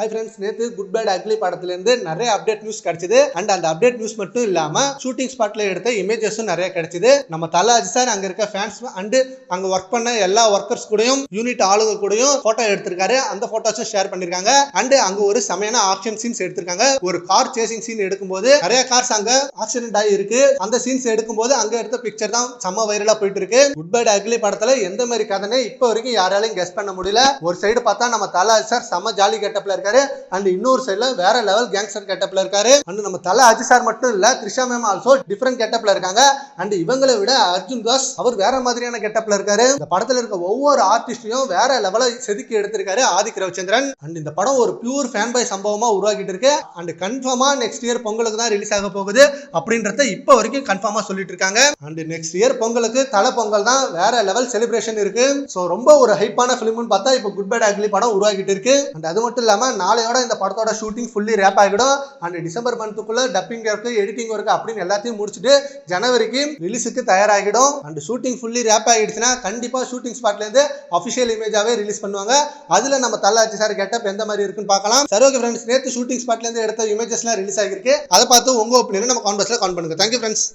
Hi friends, நேற்று good bad ugly படத்துலேருந்து நிறைய அப்டேட் நியூஸ் கிடைச்சிது. அண்ட் அந்த அப்டேட் நியூஸ் மட்டும் இல்லாமல் ஷூட்டிங் ஸ்பாட்ல எடுத்த இமேஜஸும் நிறைய கிடைச்சிது. நம்ம தல அஜித் சார் அங்கே இருக்க ஃபேன்ஸ் அண்டு அங்கே ஒர்க் பண்ண எல்லா ஒர்க்கர்ஸ் கூடயும் யூனிட் ஆளுங்க கூடயும் ஃபோட்டோ எடுத்திருக்காரு. அந்த ஃபோட்டோஸும் ஷேர் பண்ணியிருக்காங்க. அண்டு அங்கே ஒரு செமையான ஆக்ஷன் சீன்ஸ் எடுத்திருக்காங்க. ஒரு கார் சேசிங் சீன் எடுக்கும்போது நிறைய கார்ஸ் அங்கே ஆக்சிடென்ட் ஆகி இருக்கு. அந்த சீன்ஸ் எடுக்கும்போது அங்கே எடுத்த பிக்சர் தான் செம்ம வைரலாக போயிட்டு இருக்கு. குட் பேட் அக்லி படத்தில் எந்த மாதிரி கதனை இப்போ வரைக்கும் யாராலையும் கெஸ் பண்ண முடியல. ஒரு சைடு பார்த்தா நம்ம தல அஜித் சார் செம்ம ஜாலி கெட்டப்ல இருக்காரு. அண்ட் இன்னொரு சைடுல வேற லெவல் கேங்ஸ்டர் கெட்டப்ல இருக்காரு. அண்ட் நம்ம தல அஜித் சார் மட்டும் இல்ல, த்ரிஷா மேம் ஆல்சோ டிஃபரெண்ட் கெட்டப்ல இருக்காங்க. அண்ட் இவங்களை விட அர்ஜுன் தாஸ் அவர் வேற மாதிரியான கெட்டப்ல இருக்காரு. இந்த படத்துல இருக்க ஒவ்வொரு ஆர்டிஸ்டையும் வேற லெவல செதுக்கி எடுத்திருக்காரு ஆதிக் ரவிச்சந்திரன். அண்ட் இந்த படம் ஒரு பியூர் ஃபேன் பாய் சம்பவமா உருவாக்கிட்டு இருக்கு. அண்ட் கன்ஃபார்மா நெக்ஸ்ட் இயர் பொங்கலுக்கு தான் ரிலீஸ் ஆக போகுது அப்படின்றத இப்போ வரைக்கும் கன்ஃபார்மா சொல்லிட்டு இருக்காங்க. அண்ட் நெக்ஸ்ட் இயர் பொங்கலுக்கு தல பொங்கல் தான் வேற லெவல் செலிப்ரேஷன் இருக்கு. ஸோ ரொம்ப ஒரு ஹைப்பான ஃபிலிம்னு பார்த்தா இப்போ குட் பேட் அக்லி படம் உருவாக்கிட்டு இருக்கு. அண்ட் அது மட்டும் இல்லாம நாளையோட இந்த படத்தோட ஷூட்டிங் ஃபுல்லி ரேப் ஆகிடும். அண்ட் டிசம்பர் மந்த்துக்குள்ள டப்பிங் ஒர்க்கு, எடிட்டிங் ஒர்க்கு அப்படின்னு எல்லாத்தையும் முடிச்சுட்டு ஜனவரிக்கு ரிலீஸுக்கு தயாராகிடும். அண்ட் ஷூட்டிங் ஃபுல்லி ரேப் ஆகிடுச்சுன்னா கண்டிப்பா ஷூட்டிங் ஸ்பாட்ல இருந்து அஃபிஷியல் இமேஜாவே ரிலீஸ் பண்ணுவாங்க. அதுல நம்ம தல அஜித் சார் கெட்டப் எந்த மாதிரி இருக்குன்னு பார்க்கலாம். சரி, ஓகே ஃப்ரெண்ட்ஸ், நேற்று ஷூட்டிங் ஸ்பாட்ல இருந்து எடுத்த இமேஜஸ்லாம் ரிலீஸ் ஆகிருக்கு. அதை பார்த்து உங்க ஒப்பீனியன் நம்ம கமெண்ட் பாக்ஸ்ல கமெண்ட் பண்ணுங்க. Thank you friends.